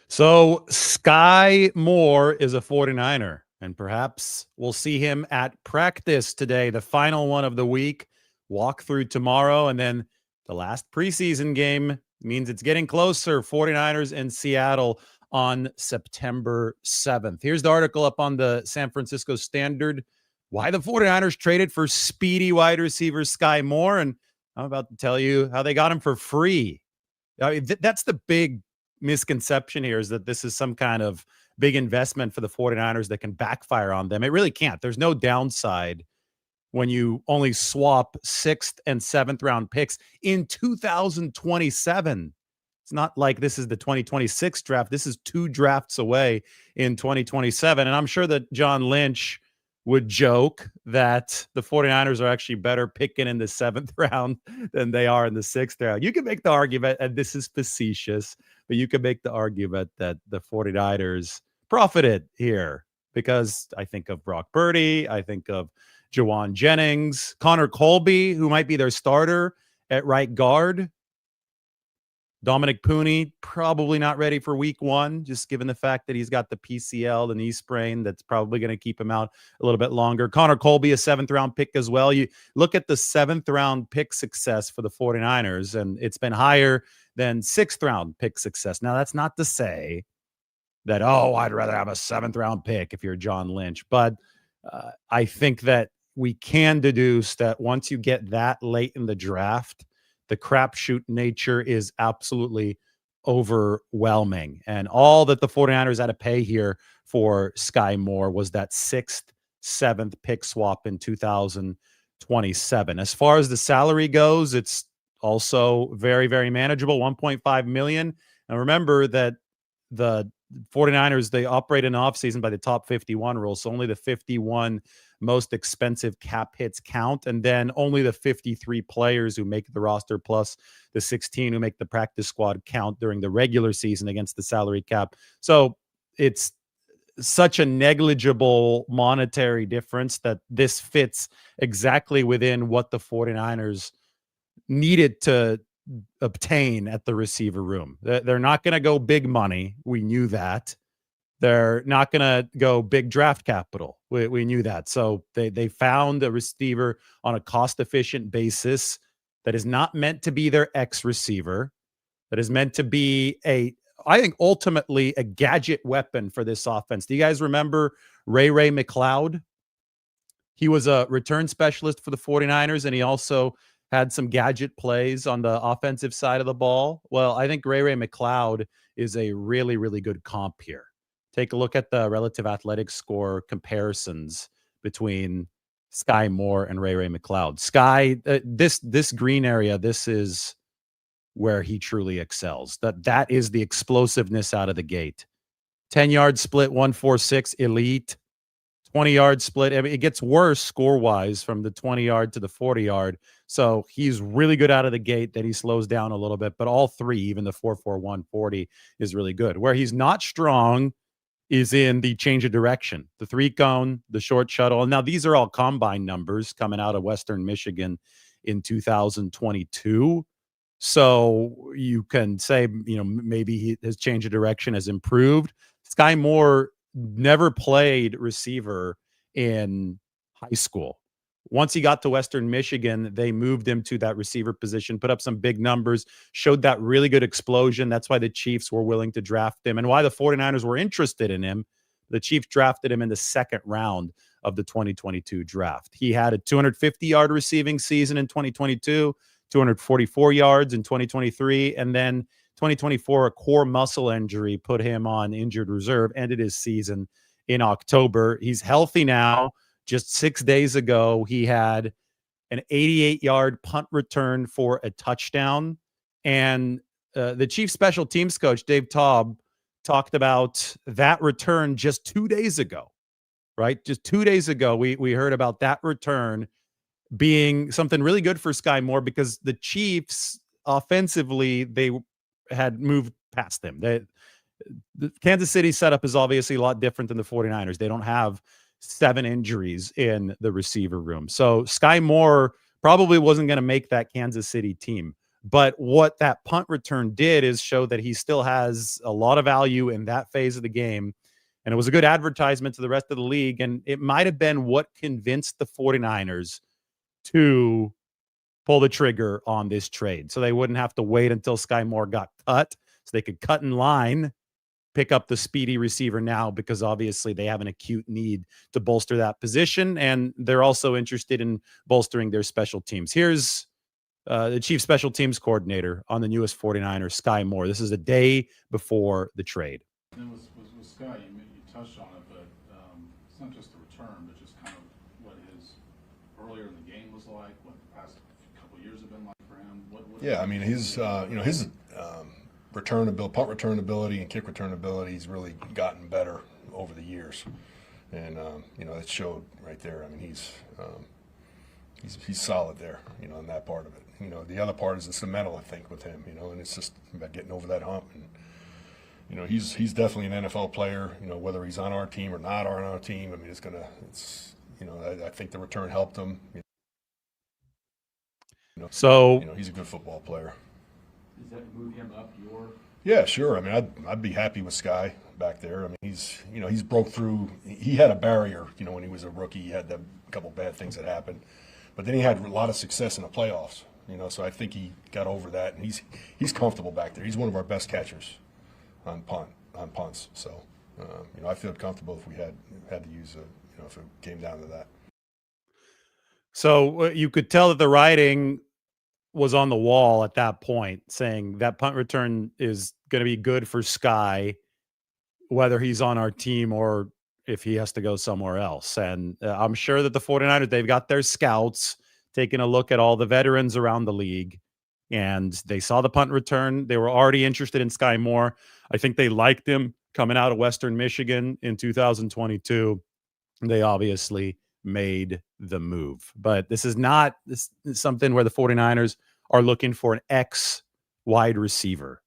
So Skyy Moore is a 49er, and perhaps we'll see him at practice today, the final one of the week. Walk through tomorrow, and then the last preseason game means it's getting closer. 49ers in Seattle on September 7th. Here's the article up on the San Francisco Standard. Why the 49ers traded for speedy wide receiver Skyy Moore, and I'm about to tell you how they got him for free. That's the big misconception here, is that this is some kind of big investment for the 49ers that can backfire on them. It really can't. There's no downside when you only swap 6th and 7th round picks in 2027. It's not like this is the 2026 draft. This is 2 drafts away in 2027. And I'm sure that John Lynch would joke that the 49ers are actually better picking in the 7th round than they are in the 6th round. You can make the argument, and this is facetious, but you can make the argument that the 49ers profited here, because I think of Brock Purdy, I think of Jawan Jennings, Connor Colby, who might be their starter at right guard. Dominic Pooney, probably not ready for week 1, just given the fact that he's got the PCL, the knee sprain, that's probably going to keep him out a little bit longer. Connor Colby, a 7th round pick as well. You look at the 7th round pick success for the 49ers, and it's been higher than 6th round pick success. Now, that's not to say that, I'd rather have a 7th round pick if you're John Lynch, but I think that we can deduce that once you get that late in the draft, the crapshoot nature is absolutely overwhelming. And all that the 49ers had to pay here for Skyy Moore was that 6th, 7th pick swap in 2027. As far as the salary goes, it's also very, very manageable, $1.5 million. And remember that the 49ers, they operate in offseason by the top 51 rule. So only the 51 most expensive cap hits count, and then only the 53 players who make the roster plus the 16 who make the practice squad count during the regular season against the salary cap. So it's such a negligible monetary difference that this fits exactly within what the 49ers needed to obtain at the receiver room. They're not going to go big money. We knew that. They're not going to go big draft capital. We knew that. So they found a receiver on a cost-efficient basis that is not meant to be their X receiver, that is meant to be I think ultimately a gadget weapon for this offense. Do you guys remember Ray McLeod? He was a return specialist for the 49ers, and he also had some gadget plays on the offensive side of the ball. Well, I think Ray McLeod is a really, really good comp here. Take a look at the relative athletic score comparisons between Skyy Moore and Ray McLeod. Skyy, this green area, this is where he truly excels. That is the explosiveness out of the gate. 10-yard split, 1.46, elite. 20-yard split. I mean, it gets worse score-wise from the 20-yard to the 40-yard. So he's really good out of the gate. That he slows down a little bit. But all three, even the 4.41 40, is really good. Where he's not strong is in the change of direction, the 3-cone, the short shuttle. And now these are all combine numbers coming out of Western Michigan in 2022. So you can say, maybe his change of direction has improved. Skyy Moore never played receiver in high school. Once he got to Western Michigan, they moved him to that receiver position, put up some big numbers, showed that really good explosion. That's why the Chiefs were willing to draft him, and why the 49ers were interested in him. The Chiefs drafted him in the 2nd round of the 2022 draft. He had a 250-yard receiving season in 2022, 244 yards in 2023, and then 2024, a core muscle injury put him on injured reserve, ended his season in October. He's healthy now. Just 6 days ago, he had an 88-yard punt return for a touchdown. And the Chiefs special teams coach, Dave Taub, talked about that return just 2 days ago, right? Just 2 days ago, we heard about that return being something really good for Skyy Moore, because the Chiefs offensively, they had moved past them. The Kansas City setup is obviously a lot different than the 49ers. They don't have 7 injuries in the receiver room. So Skyy Moore probably wasn't going to make that Kansas City team. But what that punt return did is show that he still has a lot of value in that phase of the game. And it was a good advertisement to the rest of the league. And it might have been what convinced the 49ers to pull the trigger on this trade. So they wouldn't have to wait until Skyy Moore got cut. So they could cut in line, pick up the speedy receiver now, because obviously they have an acute need to bolster that position. And they're also interested in bolstering their special teams. Here's the chief special teams coordinator on the newest 49ers, Skyy Moore. This is a day before the trade. And with Skyy, you touched on it, but it's not just the return, but just kind of what his earlier in the game was like, what the past couple of years have been like for him. Yeah, I mean, his punt return ability and kick return ability has really gotten better over the years, and it showed right there. I mean, he's solid there, in that part of it. The other part is it's the mental, I think, with him, and it's just about getting over that hump. And he's definitely an NFL player. Whether he's on our team or not on our team, I mean, I think the return helped him. So he's a good football player. Does that move him up your? Yeah, sure. I mean, I'd be happy with Skyy back there. I mean, he's broke through. He had a barrier, when he was a rookie. He had a couple bad things that happened, but then he had a lot of success in the playoffs. So I think he got over that, and he's comfortable back there. He's one of our best catchers on punts. So I feel comfortable if we had to use if it came down to that. So you could tell that the writing was on the wall at that point, saying that punt return is going to be good for Skyy, whether he's on our team or if he has to go somewhere else. And I'm sure that the 49ers, they've got their scouts taking a look at all the veterans around the league, and they saw the punt return. They were already interested in Skyy Moore. I think they liked him coming out of Western Michigan in 2022. They obviously made the move. But this is something where the 49ers are looking for an X wide receiver.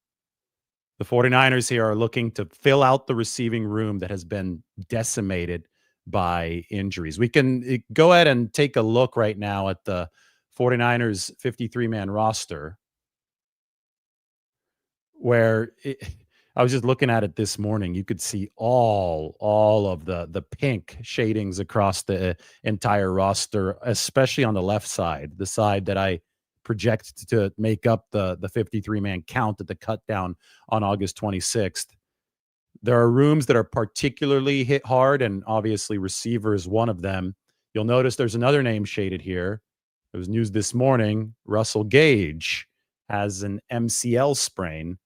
The 49ers here are looking to fill out the receiving room that has been decimated by injuries. We can go ahead and take a look right now at the 49ers 53-man roster, where I was just looking at it this morning. You could see all of the pink shadings across the entire roster, especially on the left side, the side that I project to make up the 53-man count at the cut down on August 26th. There are rooms that are particularly hit hard, and obviously receiver is one of them. You'll notice there's another name shaded here. It was news this morning. Russell Gage has an MCL sprain.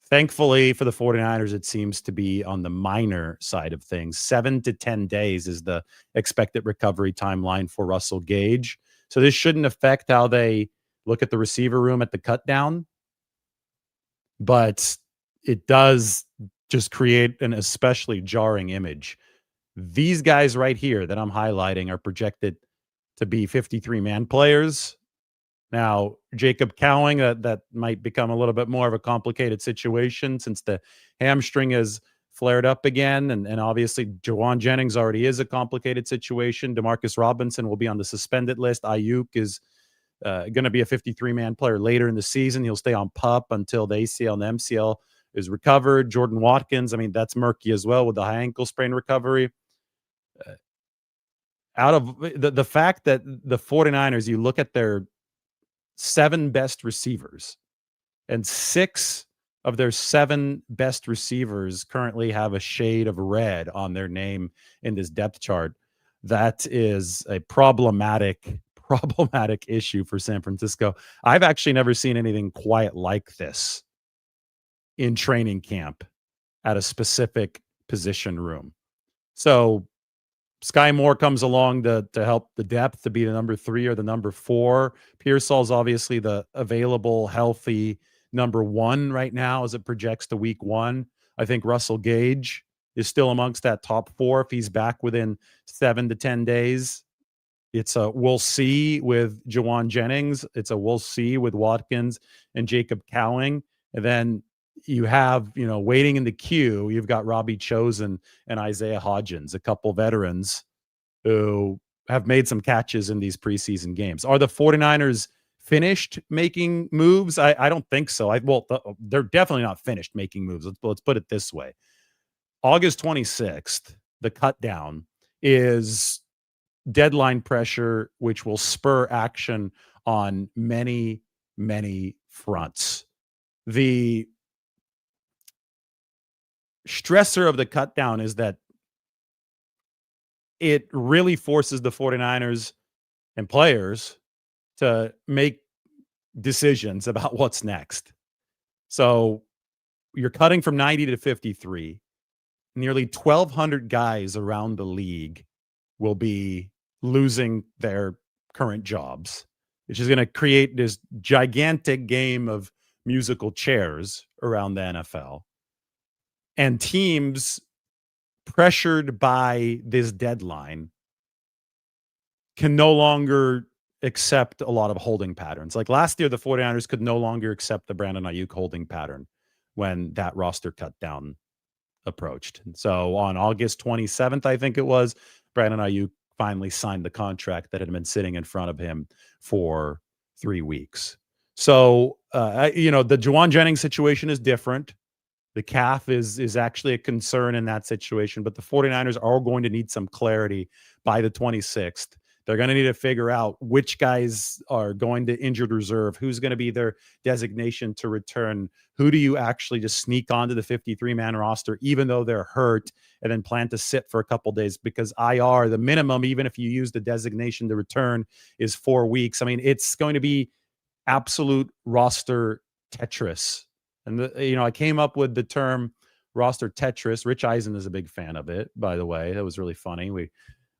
Thankfully for the 49ers, it seems to be on the minor side of things. 7 to 10 days is the expected recovery timeline for Russell Gage. So this shouldn't affect how they look at the receiver room at the cut down, but it does just create an especially jarring image. These guys right here that I'm highlighting are projected to be 53-man players. Now, Jacob Cowing, that might become a little bit more of a complicated situation since the hamstring has flared up again. And obviously, Jawan Jennings already is a complicated situation. Demarcus Robinson will be on the suspended list. Ayuk is going to be a 53-man player later in the season. He'll stay on PUP until the ACL and the MCL is recovered. Jordan Watkins, I mean, that's murky as well with the high ankle sprain recovery. Out of the fact that the 49ers, you look at their 7 best receivers, and 6 of their 7 best receivers currently have a shade of red on their name in this depth chart. That is a problematic issue for San Francisco. I've actually never seen anything quite like this in training camp at a specific position room. So Skyy Moore comes along to help the depth, to be the number 3 or the number 4. Pearsall's obviously the available, healthy number 1 right now as it projects to week 1. I think Russell Gage is still amongst that top 4 if he's back within 7 to 10 days. It's a we'll see with Jawan Jennings. It's a we'll see with Watkins and Jacob Cowing. And then you have, waiting in the queue, you've got Robbie Chosen and Isaiah Hodgins, a couple veterans who have made some catches in these preseason games. Are the 49ers finished making moves? I don't think so. They're definitely not finished making moves. Let's put it this way. August 26th, the cut down is deadline pressure, which will spur action on many, many fronts. The stressor of the cut down is that it really forces the 49ers and players to make decisions about what's next. So you're cutting from 90 to 53. Nearly 1,200 guys around the league will be losing their current jobs, which is going to create this gigantic game of musical chairs around the NFL. And teams pressured by this deadline can no longer accept a lot of holding patterns. Like last year, the 49ers could no longer accept the Brandon Ayuk holding pattern when that roster cut down approached. And so on August 27th, I think it was, Brandon Ayuk finally signed the contract that had been sitting in front of him for 3 weeks. So, the Juwan Jennings situation is different. The calf is actually a concern in that situation, but the 49ers are going to need some clarity by the 26th. They're going to need to figure out which guys are going to injured reserve, who's going to be their designation to return, who do you actually just sneak onto the 53-man roster, even though they're hurt, and then plan to sit for a couple days, because IR, the minimum, even if you use the designation to return, is 4 weeks. I mean, it's going to be absolute roster Tetris. And, I came up with the term roster Tetris. Rich Eisen is a big fan of it, by the way. That was really funny. We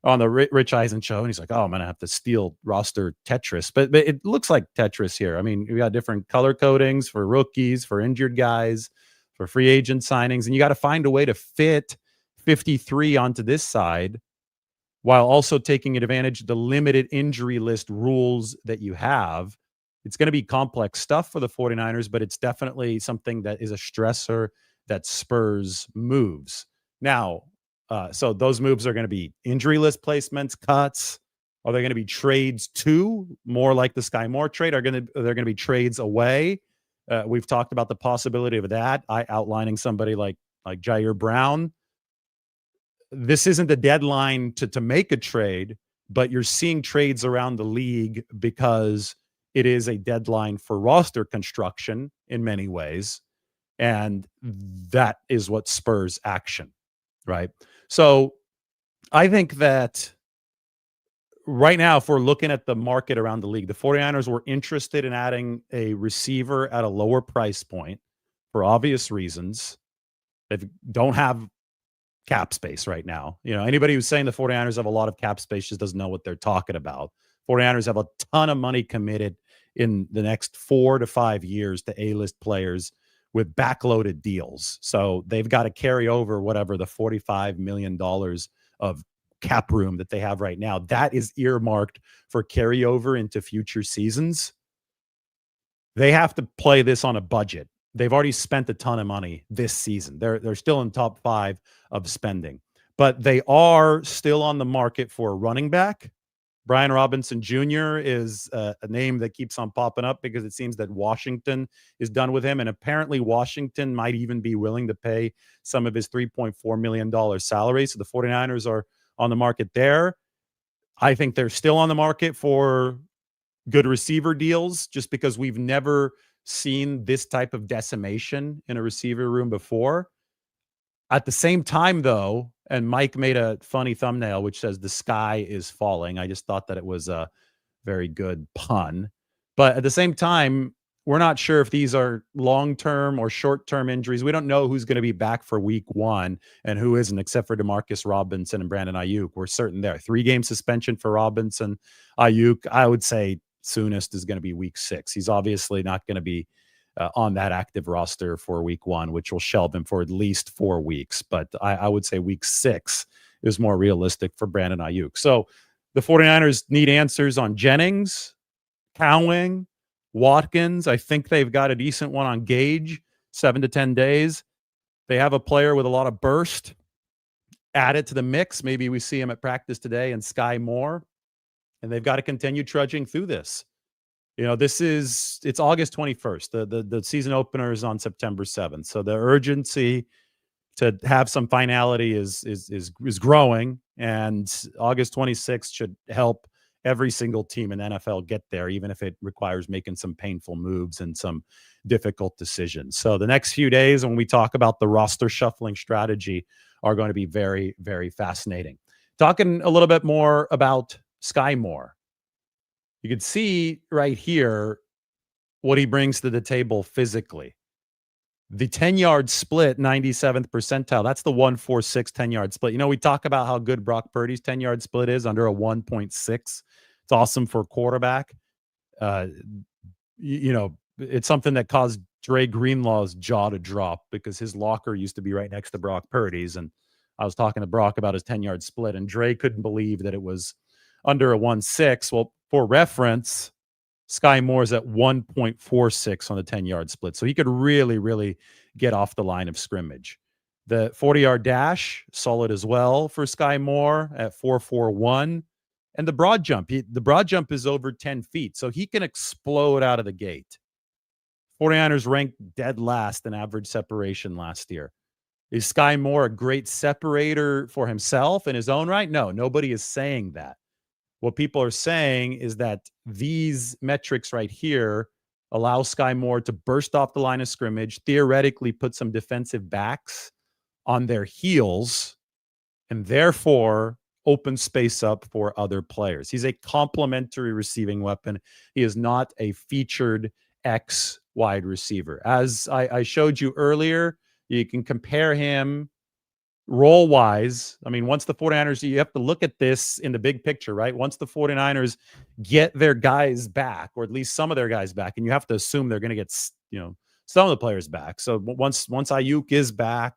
on the Rich Eisen show, and he's like, "Oh, I'm gonna have to steal roster Tetris," but it looks like Tetris here. I mean, we got different color codings for rookies, for injured guys, for free agent signings, and you got to find a way to fit 53 onto this side while also taking advantage of the limited injury list rules that you have. It's going to be complex stuff for the 49ers, but it's definitely something that is a stressor that spurs moves. Now, so those moves are going to be injury list placements, cuts. Are they going to be trades too? More like the Skyy Moore trade? They're going to be trades away. We've talked about the possibility of that. Outlining somebody like Jair Brown. This isn't the deadline to make a trade, but you're seeing trades around the league because it is a deadline for roster construction in many ways. And that is what spurs action, right? So I think that right now, if we're looking at the market around the league, the 49ers were interested in adding a receiver at a lower price point for obvious reasons. They don't have cap space right now. Anybody who's saying the 49ers have a lot of cap space just doesn't know what they're talking about. 49ers have a ton of money committed in the next 4 to 5 years to A-list players with backloaded deals. So they've got to carry over whatever the $45 million of cap room that they have right now. That is earmarked for carryover into future seasons. They have to play this on a budget. They've already spent a ton of money this season. They're still in top 5 of spending, but they are still on the market for a running back. Brian Robinson Jr. is a name that keeps on popping up because it seems that Washington is done with him. And apparently Washington might even be willing to pay some of his $3.4 million salary. So the 49ers are on the market there. I think they're still on the market for good receiver deals just because we've never seen this type of decimation in a receiver room before. At the same time, though, and Mike made a funny thumbnail which says the sky is falling. I just thought that it was a very good pun. But at the same time, we're not sure if these are long-term or short-term injuries. We don't know who's going to be back for week 1 and who isn't, except for Demarcus Robinson and Brandon Ayuk. We're certain there. 3-game suspension for Robinson. Ayuk, I would say soonest is going to be week 6. He's obviously not going to be on that active roster for week 1, which will shelve him for at least 4 weeks. But I would say week 6 is more realistic for Brandon Ayuk. So the 49ers need answers on Jennings, Cowing, Watkins. I think they've got a decent one on Gage, 7 to 10 days. They have a player with a lot of burst added to the mix. Maybe we see him at practice today, and Skyy Moore. And they've got to continue trudging through this. It's August 21st. The season opener is on September 7th. So the urgency to have some finality is growing, and August 26th should help every single team in the NFL get there, even if it requires making some painful moves and some difficult decisions. So the next few days, when we talk about the roster shuffling strategy, are going to be very, very fascinating. Talking a little bit more about Skyy Moore. You can see right here what he brings to the table physically. The 10-yard split, 97th percentile. That's the 1.46 10-yard split. We talk about how good Brock Purdy's 10-yard split is, under a 1.6. It's awesome for a quarterback. It's something that caused Dre Greenlaw's jaw to drop because his locker used to be right next to Brock Purdy's. And I was talking to Brock about his 10-yard split, and Dre couldn't believe that it was under a 1.6. Well, for reference, Skyy Moore's at 1.46 on the 10-yard split. So he could really, really get off the line of scrimmage. The 40-yard dash, solid as well for Skyy Moore at 4.41. And the broad jump, the broad jump is over 10 feet. So he can explode out of the gate. 49ers ranked dead last in average separation last year. Is Skyy Moore a great separator for himself in his own right? No, nobody is saying that. What people are saying is that these metrics right here allow Skyy Moore to burst off the line of scrimmage, theoretically put some defensive backs on their heels, and therefore open space up for other players. He's a complementary receiving weapon. He is not a featured X wide receiver. As I showed you earlier, you can compare him role-wise. I mean, once the 49ers, you have to look at this in the big picture, right? Once the 49ers get their guys back, or at least some of their guys back, and you have to assume they're going to get, some of the players back. So once Ayuk is back,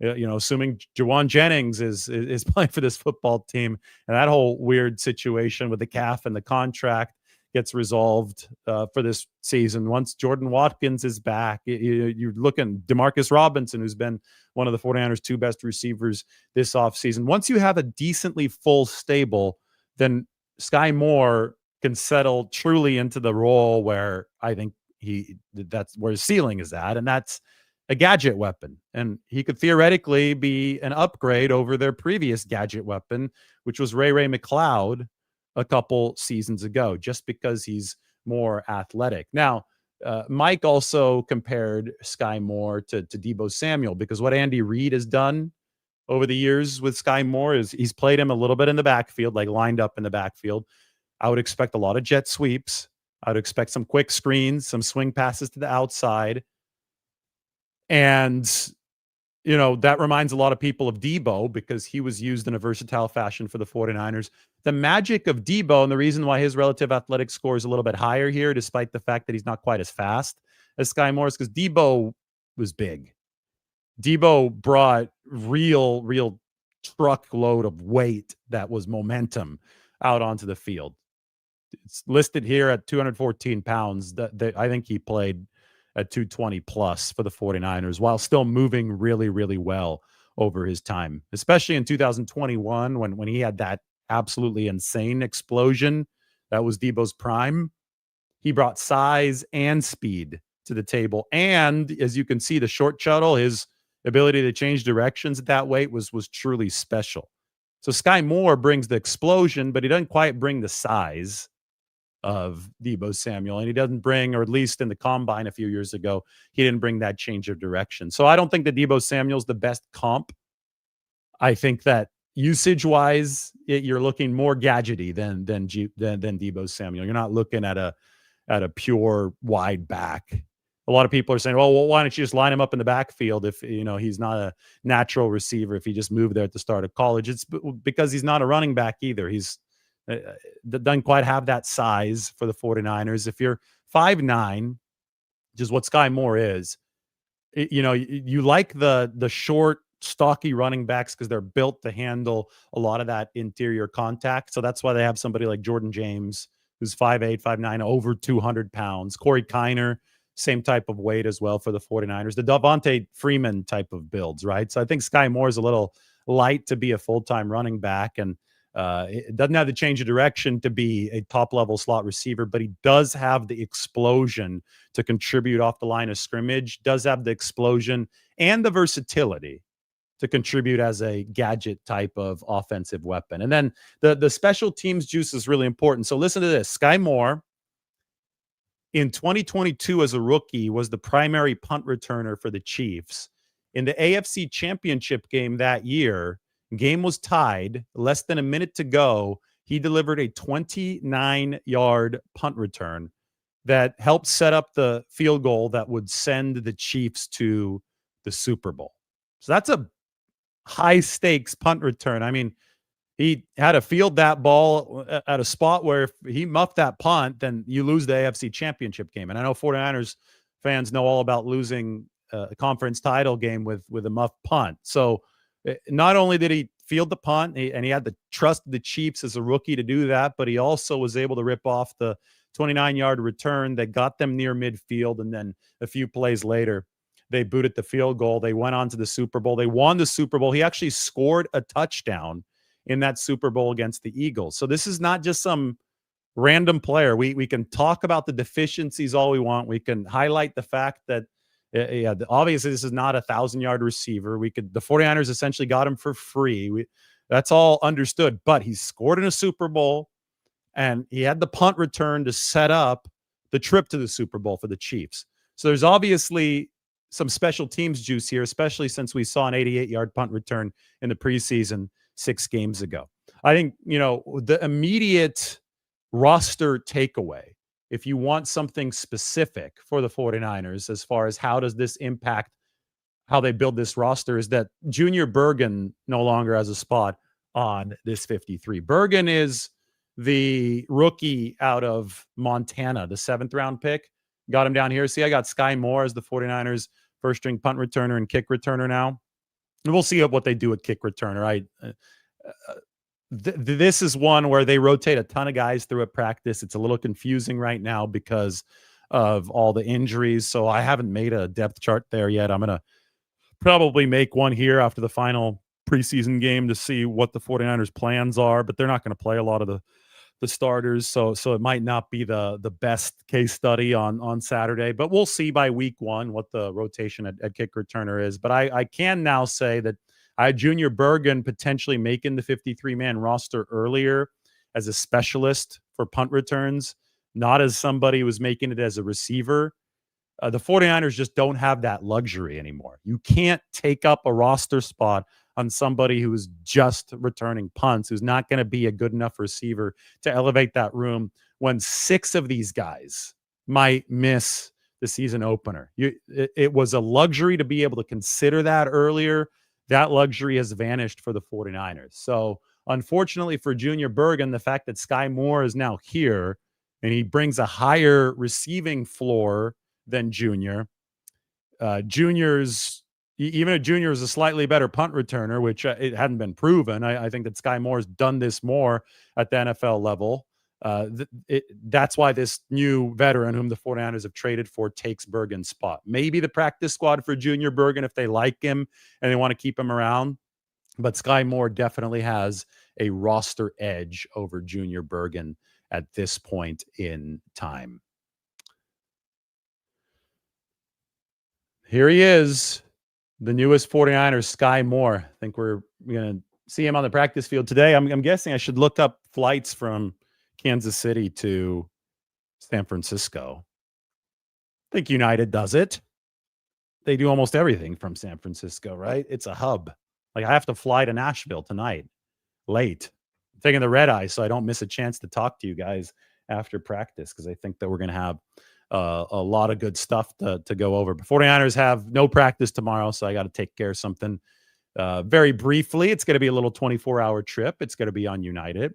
assuming Jawan Jennings is playing for this football team, and that whole weird situation with the calf and the contract gets resolved for this season. Once Jordan Watkins is back, you're looking Demarcus Robinson, who's been one of the 49ers' two best receivers this offseason. Once you have a decently full stable, then Skyy Moore can settle truly into the role where I think that's where his ceiling is at, and that's a gadget weapon. And he could theoretically be an upgrade over their previous gadget weapon, which was Ray McCloud a couple seasons ago, just because he's more athletic. Now, Mike also compared Skyy Moore to Deebo Samuel, because what Andy Reid has done over the years with Skyy Moore is he's played him a little bit in the backfield, like lined up in the backfield. I would expect a lot of jet sweeps. I would expect some quick screens, some swing passes to the outside. And that reminds a lot of people of Deebo, because he was used in a versatile fashion for the 49ers. The magic of Deebo, and the reason why his relative athletic score is a little bit higher here, despite the fact that he's not quite as fast as Skyy Moore, is because Deebo was big. Deebo brought real truckload of weight that was momentum out onto the field. It's listed here at 214 pounds. I think he played at 220 plus for the 49ers, while still moving really, really well over his time, especially in 2021 when he had that absolutely insane explosion. That was Deebo's prime. He brought size and speed to the table. And as you can see, the short shuttle, his ability to change directions at that weight was truly special. So Skyy Moore brings the explosion, but he doesn't quite bring the size of Deebo Samuel, and he doesn't bring, or at least in the combine a few years ago, he didn't bring that change of direction. So I don't think that Deebo Samuel's the best comp. I think that usage-wise, you're looking more gadgety than Deebo Samuel. You're not looking at a pure wide back. A lot of people are saying, well, why don't you just line him up in the backfield if he's not a natural receiver, if he just moved there at the start of college? It's because he's not a running back either. He's doesn't quite have that size for the 49ers. If you're 5'9", which is what Skyy Moore is, you like the short, stocky running backs because they're built to handle a lot of that interior contact. So that's why they have somebody like Jordan James, who's 5'8", 5'9", over 200 pounds. Corey Kiner, same type of weight as well for the 49ers. The Devontae Freeman type of builds, right? So I think Skyy Moore is a little light to be a full-time running back, and It doesn't have the change of direction to be a top-level slot receiver, but he does have the explosion to contribute off the line of scrimmage, does have the explosion and the versatility to contribute as a gadget type of offensive weapon. And then the special teams juice is really important. So listen to this. Skyy Moore, in 2022 as a rookie, was the primary punt returner for the Chiefs. In the AFC Championship game that year, game was tied, less than a minute to go. He delivered a 29-yard punt return that helped set up the field goal that would send the Chiefs to the Super Bowl. So that's a high-stakes punt return. I mean, he had to field that ball at a spot where if he muffed that punt, then you lose the AFC Championship game. And I know 49ers fans know all about losing a conference title game with a muffed punt. So not only did he field the punt, and he had the trust of the Chiefs as a rookie to do that, but he also was able to rip off the 29-yard return that got them near midfield. And then a few plays later, they booted the field goal. They went on to the Super Bowl. They won the Super Bowl. He actually scored a touchdown in that Super Bowl against the Eagles. So this is not just some random player. We can talk about the deficiencies all we want. We can highlight the fact that obviously this is not a 1,000-yard receiver. The 49ers essentially got him for free. That's all understood, but he scored in a Super Bowl and he had the punt return to set up the trip to the Super Bowl for the Chiefs. So there's obviously some special teams juice here, especially since we saw an 88-yard punt return in the preseason 6 games ago. I think, the immediate roster takeaway, if you want something specific for the 49ers as far as how does this impact how they build this roster, is that Junior Bergen no longer has a spot on this 53. Bergen is the rookie out of Montana, the 7th-round pick. Got him down here. See, I got Skyy Moore as the 49ers first-string punt returner and kick returner now. And we'll see what they do at kick returner. This is one where they rotate a ton of guys through at practice. It's a little confusing right now because of all the injuries. So I haven't made a depth chart there yet. I'm going to probably make one here after the final preseason game to see what the 49ers plans are, but they're not going to play a lot of the starters. So it might not be the best case study on Saturday, but we'll see by week 1 what the rotation at kick returner is. But I can now say that I had Junior Bergen potentially making the 53-man roster earlier as a specialist for punt returns, not as somebody who was making it as a receiver. The 49ers just don't have that luxury anymore. You can't take up a roster spot on somebody who's just returning punts, who's not going to be a good enough receiver to elevate that room when 6 of these guys might miss the season opener. It was a luxury to be able to consider that earlier. That luxury has vanished for the 49ers. So unfortunately for Junior Bergen, the fact that Skyy Moore is now here and he brings a higher receiving floor than Junior. Even a Junior is a slightly better punt returner, which it hadn't been proven. I think that Skyy Moore's done this more at the NFL level. That's why this new veteran, whom the 49ers have traded for, takes Bergen's spot. Maybe the practice squad for Junior Bergen if they like him and they want to keep him around. But Skyy Moore definitely has a roster edge over Junior Bergen at this point in time. Here he is, the newest 49ers, Skyy Moore. I think we're going to see him on the practice field today. I'm guessing I should look up flights from Kansas City to San Francisco. I think United does it. They do almost everything from San Francisco, right? It's a hub. Like, I have to fly to Nashville tonight, late. I'm taking the red eye so I don't miss a chance to talk to you guys after practice, because I think that we're going to have a lot of good stuff to go over. But 49ers have no practice tomorrow, so I got to take care of something very briefly. It's going to be a little 24-hour trip. It's going to be on United.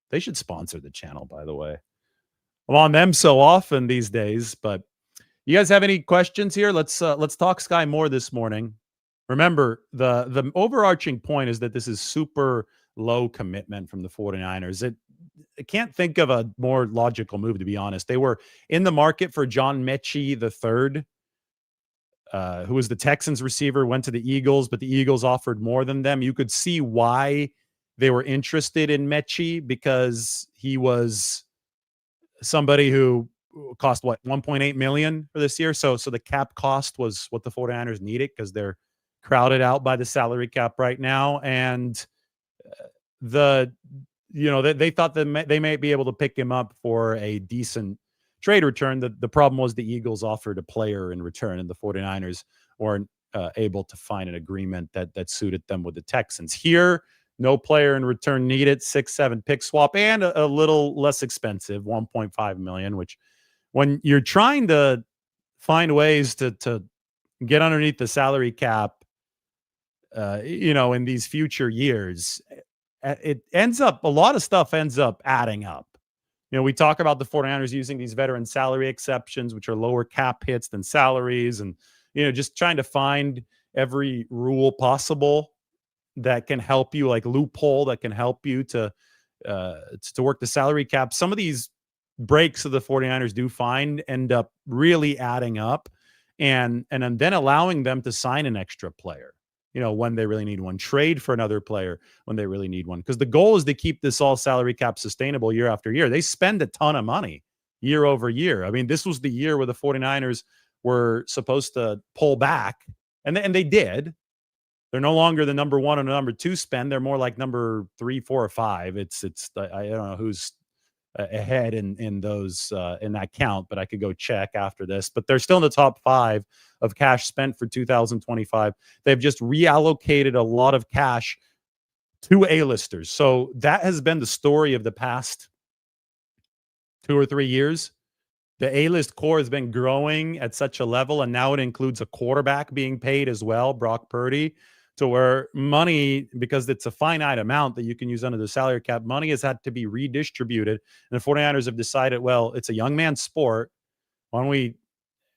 They should sponsor the channel, by the way. I'm on them so often these days. But you guys have any questions here? Let's talk Skyy Moore this morning. Remember, the overarching point is that this is super low commitment from the 49ers. I can't think of a more logical move, to be honest. They were in the market for John Mechie III, who was the Texans receiver, went to the Eagles, but the Eagles offered more than them. You could see why they were interested in Mechie because he was somebody who cost what, 1.8 million for this year. So the cap cost was what the 49ers needed because they're crowded out by the salary cap right now. And they thought that they may be able to pick him up for a decent trade return. The problem was the Eagles offered a player in return, and the 49ers weren't able to find an agreement that suited them with the Texans. Here, no player in return needed, 6-7 pick swap, and a little less expensive, 1.5 million, which when you're trying to find ways to get underneath the salary cap, in these future years, it ends up, a lot of stuff ends up adding up. We talk about the 49ers using these veteran salary exceptions, which are lower cap hits than salaries, and, just trying to find every rule possible that can help you, like loophole that can help you to work the salary cap. Some of these breaks that the 49ers do find end up really adding up and then allowing them to sign an extra player, when they really need one, trade for another player when they really need one. Because the goal is to keep this all salary cap sustainable year after year. They spend a ton of money year over year. I mean, this was the year where the 49ers were supposed to pull back, and they did. They're no longer the number one and number two spend. They're more like number 3, 4, or 5. It's I don't know who's ahead in those in that count, but I could go check after this. But they're still in the top 5 of cash spent for 2025. They've just reallocated a lot of cash to A-listers. So that has been the story of the past 2 or 3 years. The A-list core has been growing at such a level, and now it includes a quarterback being paid as well, Brock Purdy, to where money, because it's a finite amount that you can use under the salary cap, money has had to be redistributed. And the 49ers have decided, well, it's a young man's sport. Why don't we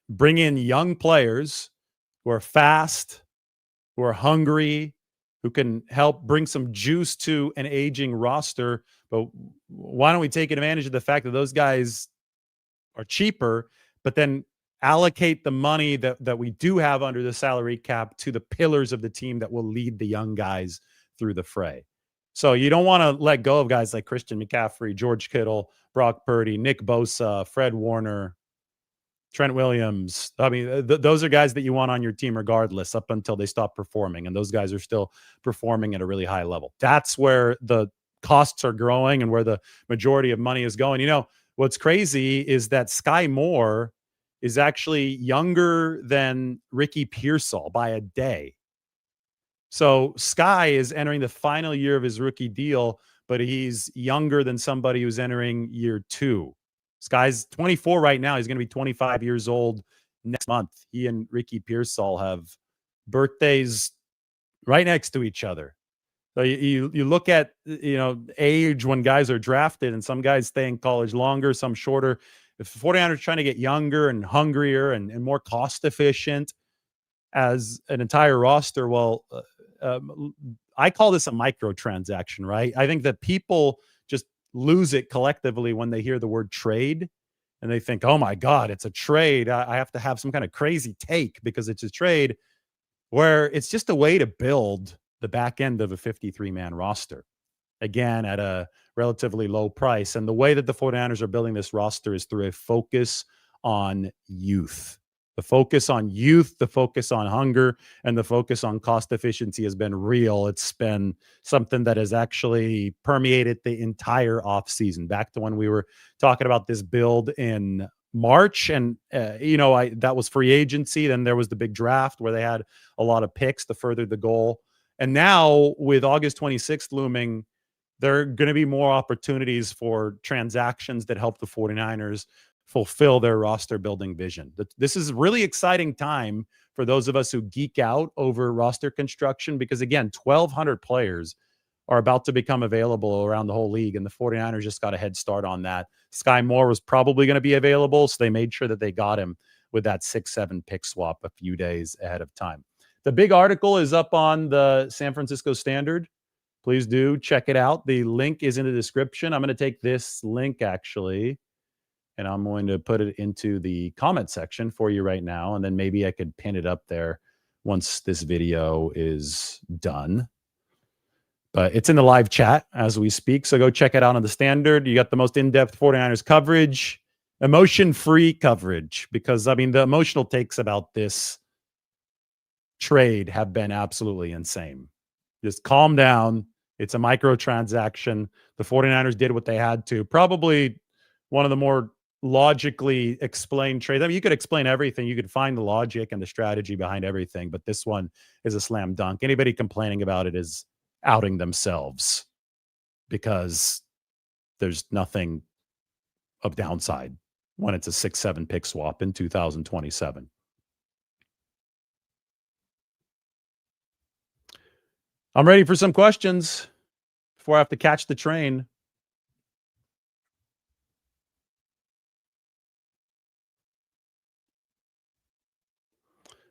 bring in young players who are fast, who are hungry, who can help bring some juice to an aging roster? But why don't we take advantage of the fact that those guys are cheaper, but then allocate the money that we do have under the salary cap to the pillars of the team that will lead the young guys through the fray. So you don't want to let go of guys like Christian McCaffrey, George Kittle, Brock Purdy, Nick Bosa, Fred Warner, Trent Williams. I mean, those are guys that you want on your team regardless up until they stop performing. And those guys are still performing at a really high level. That's where the costs are growing and where the majority of money is going. What's crazy is that Skyy Moore is actually younger than Ricky Pearsall by a day. So Skyy is entering the final year of his rookie deal, but he's younger than somebody who's entering year 2. Skyy's 24 right now. He's going to be 25 years old next month. He and Ricky Pearsall have birthdays right next to each other. So you look at, age when guys are drafted, and some guys stay in college longer, some shorter. If the 49ers are trying to get younger and hungrier and more cost efficient as an entire roster, well, I call this a microtransaction, right? I think that people just lose it collectively when they hear the word trade, and they think, oh my God, it's a trade. I have to have some kind of crazy take because it's a trade, where it's just a way to build the back end of a 53-man roster, again, at a relatively low price. And the way that the 49ers are building this roster is through a focus on youth. The focus on youth, the focus on hunger, and the focus on cost efficiency has been real. It's been something that has actually permeated the entire offseason. Back to when we were talking about this build in March, and that was free agency. Then there was the big draft where they had a lot of picks to further the goal. And now with August 26th looming, there are going to be more opportunities for transactions that help the 49ers fulfill their roster building vision. This is a really exciting time for those of us who geek out over roster construction, because again, 1,200 players are about to become available around the whole league, and the 49ers just got a head start on that. Skyy Moore was probably going to be available, so they made sure that they got him with that 6-7 pick swap a few days ahead of time. The big article is up on the San Francisco Standard. Please do check it out. The link is in the description. I'm going to take this link actually, and I'm going to put it into the comment section for you right now. And then maybe I could pin it up there once this video is done. But it's in the live chat as we speak. So go check it out on the Standard. You got the most in-depth 49ers coverage, emotion-free coverage, because, I mean, the emotional takes about this trade have been absolutely insane. Just calm down. It's a microtransaction. The 49ers did what they had to. Probably one of the more logically explained trades. I mean, you could explain everything. You could find the logic and the strategy behind everything, but this one is a slam dunk. Anybody complaining about it is outing themselves, because there's nothing of downside when it's a 6-7 pick swap in 2027. I'm ready for some questions before I have to catch the train.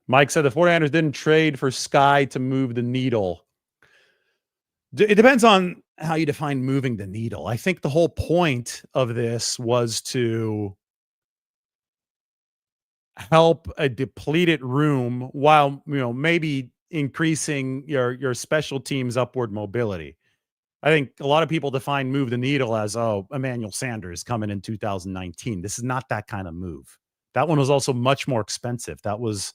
Mike said the 49ers didn't trade for Skyy to move the needle. It depends on how you define moving the needle. I think the whole point of this was to help a depleted room while, maybe increasing your special teams upward mobility. I think a lot of people define move the needle as, Emmanuel Sanders coming in 2019. This is not that kind of move. That one was also much more expensive. That was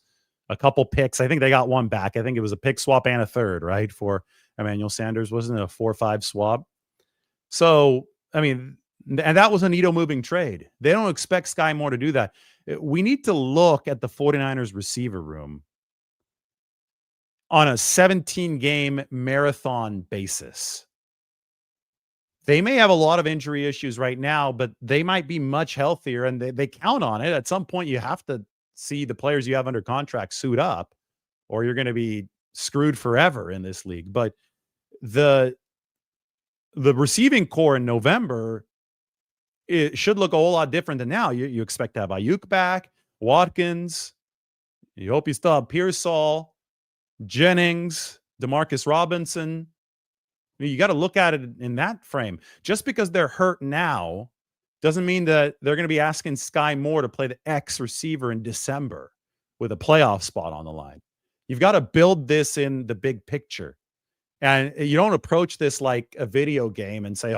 a couple picks. I think they got one back. I think it was a pick swap and a third, right? For Emmanuel Sanders. Wasn't it a 4-5 swap? So, I mean, and that was a needle moving trade. They don't expect Skyy Moore to do that. We need to look at the 49ers receiver room on a 17-game marathon basis. They may have a lot of injury issues right now, but they might be much healthier, and they count on it. At some point, you have to see the players you have under contract suit up, or you're going to be screwed forever in this league. But the receiving core in November, it should look a whole lot different than now. You expect to have Ayuk back, Watkins. You hope you still have Pearsall, Jennings, Demarcus Robinson. You got to look at it in that frame. Just because they're hurt now doesn't mean that they're going to be asking Skyy Moore to play the X receiver in December with a playoff spot on the line. You've got to build this in the big picture. And you don't approach this like a video game and say,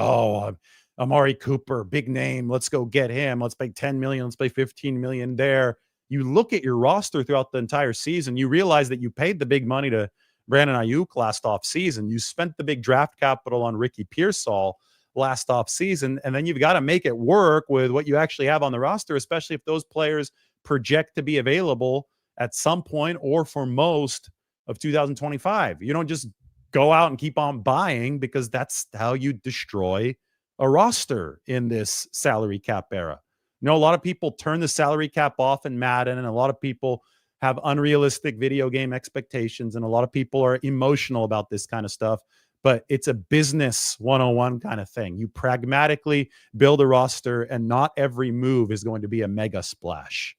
Amari Cooper, big name, let's go get him. Let's pay $10 million, let's pay $15 million there. You look at your roster throughout the entire season, you realize that you paid the big money to Brandon Ayuk last offseason. You spent the big draft capital on Ricky Pearsall last offseason, and then you've got to make it work with what you actually have on the roster, especially if those players project to be available at some point or for most of 2025. You don't just go out and keep on buying, because that's how you destroy a roster in this salary cap era. A lot of people turn the salary cap off in Madden, and a lot of people have unrealistic video game expectations, and a lot of people are emotional about this kind of stuff, but it's a business 101 kind of thing. You pragmatically build a roster, and not every move is going to be a mega splash,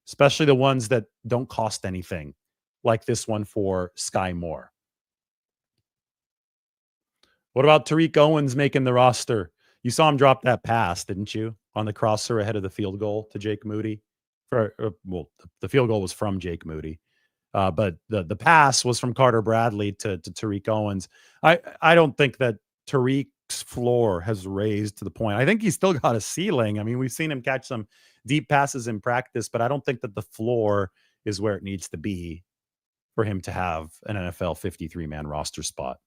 especially the ones that don't cost anything, like this one for Skyy Moore. What about Tariq Owens making the roster? You saw him drop that pass, didn't you, on the crosser ahead of the field goal to Jake Moody? The field goal was from Jake Moody, but the pass was from Carter Bradley to Tariq Owens. I don't think that Tariq's floor has raised to the point. I think he's still got a ceiling. I mean, we've seen him catch some deep passes in practice, but I don't think that the floor is where it needs to be for him to have an NFL 53-man roster spot.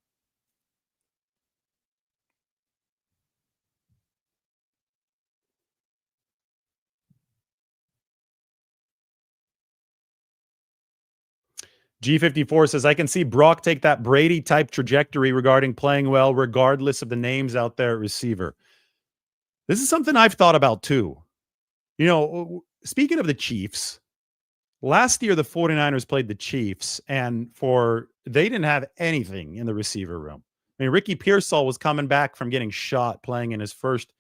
G54 says, I can see Brock take that Brady-type trajectory regarding playing well, regardless of the names out there at receiver. This is something I've thought about, too. Speaking of the Chiefs, last year the 49ers played the Chiefs, and they didn't have anything in the receiver room. I mean, Ricky Pearsall was coming back from getting shot playing in his first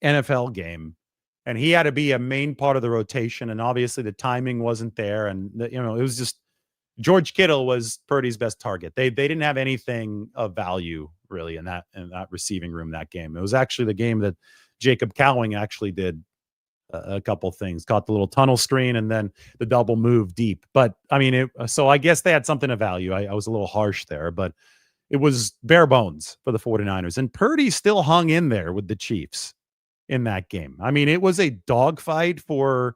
NFL game, and he had to be a main part of the rotation, and obviously the timing wasn't there, and it was just George Kittle was Purdy's best target. They didn't have anything of value really in that receiving room that game. It was actually the game that Jacob Cowing actually did a couple things, caught the little tunnel screen and then the double move deep. But I mean, so I guess they had something of value. I was a little harsh there, but it was bare bones for the 49ers. And Purdy still hung in there with the Chiefs in that game. I mean, it was a dogfight for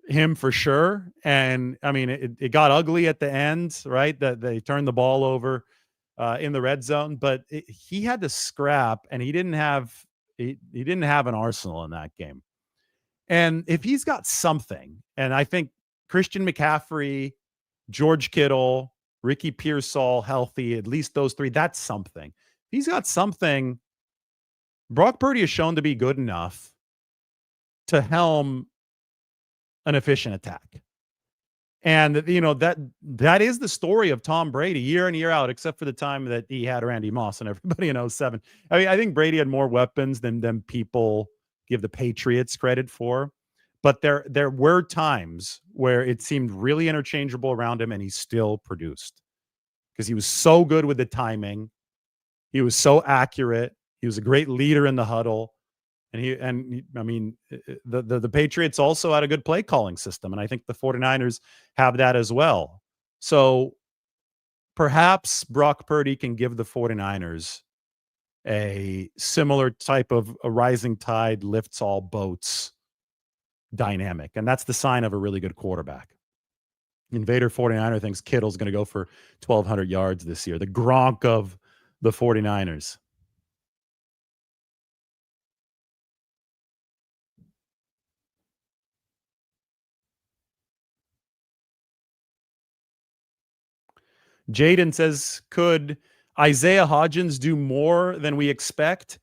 him for sure. And I mean, it got ugly at the end, right? That they turned the ball over in the red zone, but he had to scrap, and he didn't have an arsenal in that game. And if he's got something, and I think Christian McCaffrey, George Kittle, Ricky Pearsall healthy, at least those three, that's something. If he's got something, Brock Purdy is shown to be good enough to helm an efficient attack. And, that is the story of Tom Brady year in, year out, except for the time that he had Randy Moss and everybody in 07. I mean, I think Brady had more weapons than people give the Patriots credit for. But there were times where it seemed really interchangeable around him, and he still produced because he was so good with the timing. He was so accurate. He was a great leader in the huddle. The Patriots also had a good play calling system, and I think the 49ers have that as well. So perhaps Brock Purdy can give the 49ers a similar type of a rising tide lifts all boats dynamic, and that's the sign of a really good quarterback. Invader 49er thinks Kittle's going to go for 1,200 yards this year, the Gronk of the 49ers. Jaden says, could Isaiah Hodgins do more than we expect?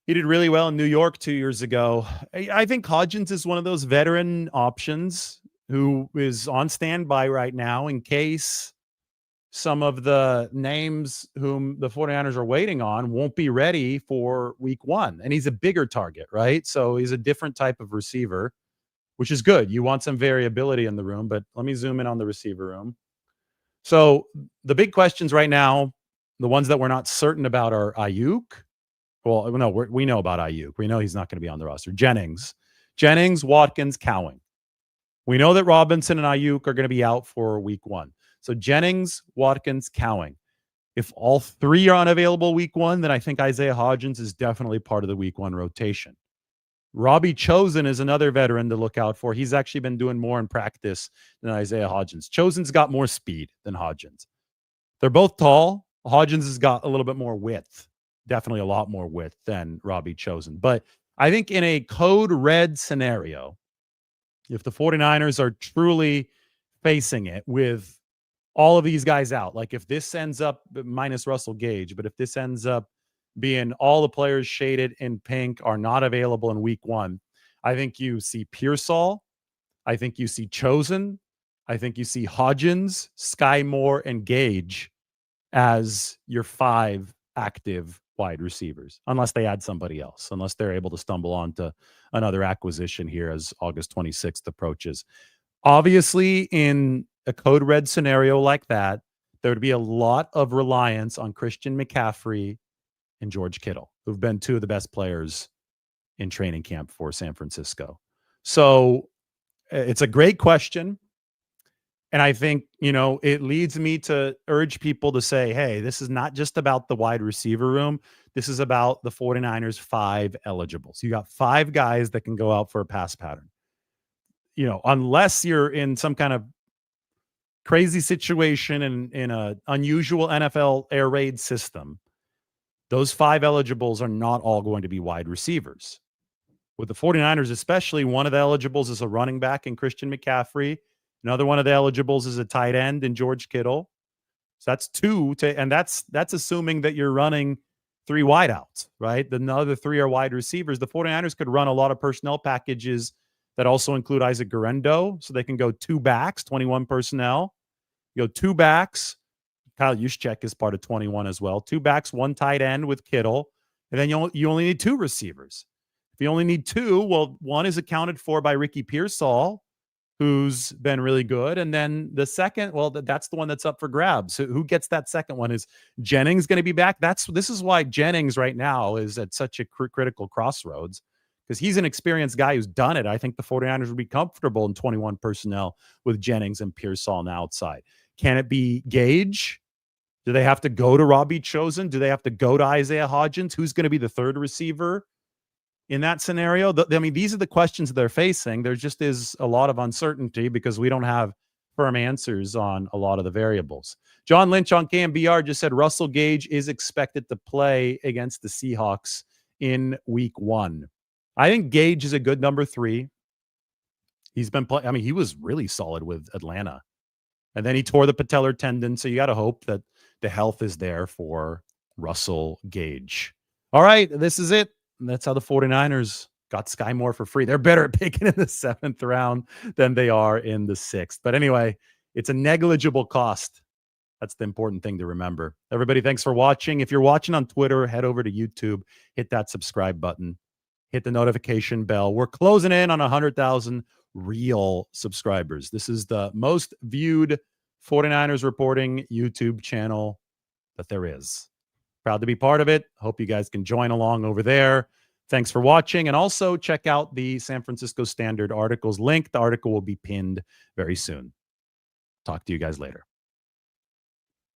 He did really well in New York 2 years ago. I think Hodgins is one of those veteran options who is on standby right now in case some of the names whom the 49ers are waiting on won't be ready for week 1. And he's a bigger target, right? So he's a different type of receiver, which is good. You want some variability in the room, but let me zoom in on the receiver room. So the big questions right now, the ones that we're not certain about are Ayuk. Well, no, we know about Ayuk. We know he's not going to be on the roster. Jennings, Watkins, Cowing. We know that Robinson and Ayuk are going to be out for week 1. So Jennings, Watkins, Cowing. If all three are unavailable week 1, then I think Isaiah Hodgins is definitely part of the week 1 rotation. Robbie Chosen is another veteran to look out for. He's actually been doing more in practice than Isaiah Hodgins. Chosen's got more speed than Hodgins. They're both tall. Hodgins has got a little bit more width, definitely a lot more width than Robbie Chosen. But I think in a code red scenario, if the 49ers are truly facing it with all of these guys out, like if this ends up minus Russell Gage, but if this ends up being all the players shaded in pink are not available in week 1, I think you see Pearsall. I think you see Chosen. I think you see Hodgins, Skyy Moore, and Gage as your 5 active wide receivers, unless they add somebody else, unless they're able to stumble onto another acquisition here as August 26th approaches. Obviously, in a code red scenario like that, there would be a lot of reliance on Christian McCaffrey and George Kittle, who've been 2 of the best players in training camp for San Francisco. So it's a great question. And I think, it leads me to urge people to say, hey, this is not just about the wide receiver room. This is about the 49ers 5 eligibles. You got 5 guys that can go out for a pass pattern. Unless you're in some kind of crazy situation in an unusual NFL air raid system, those 5 eligibles are not all going to be wide receivers. With the 49ers especially, one of the eligibles is a running back in Christian McCaffrey. Another one of the eligibles is a tight end in George Kittle. So that's 2, and that's assuming that you're running 3 wideouts, right? The other 3 are wide receivers. The 49ers could run a lot of personnel packages that also include Isaac Guerendo, so they can go 2 backs, 21 personnel. You go 2 backs. Kyle Juszczyk is part of 21 as well. 2 backs, 1 tight end with Kittle. And then you only need 2 receivers. If you only need 2, well, 1 is accounted for by Ricky Pearsall, who's been really good. And then the second, well, that's the one that's up for grabs. So who gets that second one? Is Jennings going to be back? This is why Jennings right now is at such a critical crossroads, because he's an experienced guy who's done it. I think the 49ers would be comfortable in 21 personnel with Jennings and Pearsall on the outside. Can it be Gage? Do they have to go to Robbie Chosen? Do they have to go to Isaiah Hodgins? Who's going to be the third receiver in that scenario? I mean, these are the questions they're facing. There just is a lot of uncertainty because we don't have firm answers on a lot of the variables. John Lynch on KMBR just said Russell Gage is expected to play against the Seahawks in week 1. I think Gage is a good number 3. He's been playing. I mean, he was really solid with Atlanta. And then he tore the patellar tendon. So you got to hope that the health is there for Russell Gage. All right, this is it. And that's how the 49ers got Skyy Moore for free. They're better at picking in the 7th round than they are in the 6th. But anyway, it's a negligible cost. That's the important thing to remember. Everybody, thanks for watching. If you're watching on Twitter, head over to YouTube, hit that subscribe button, hit the notification bell. We're closing in on 100,000 real subscribers. This is the most viewed 49ers reporting YouTube channel that there is. Proud to be part of it. Hope you guys can join along over there. Thanks for watching. And also check out the San Francisco Standard articles link. The article will be pinned very soon. Talk to you guys later.